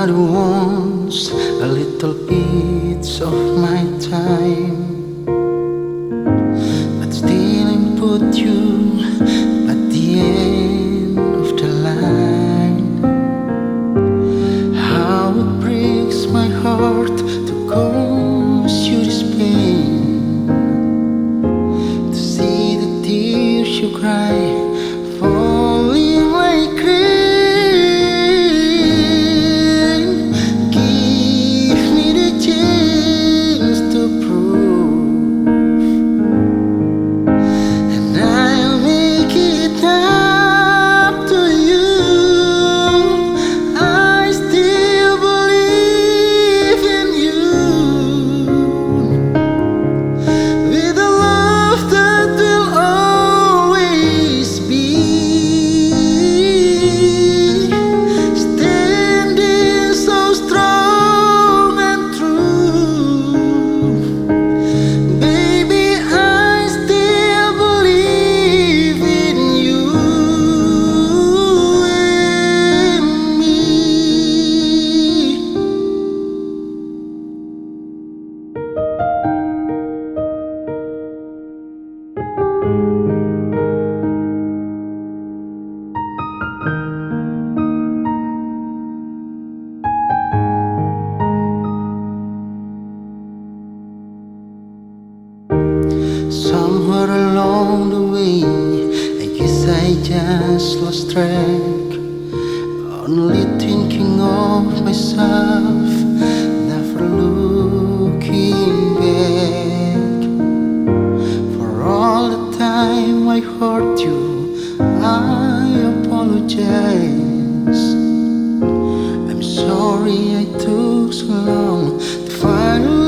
the ones, a little bits of my time, but still input you at the end of the line. How it breaks my heart to cause you this pain, to see the tears you cry falling like rain. Somewhere along the way, I guess I just lost track, only thinking of myself, never looking back. For all the time I hurt you, I apologize. I'm sorry I took so long to finally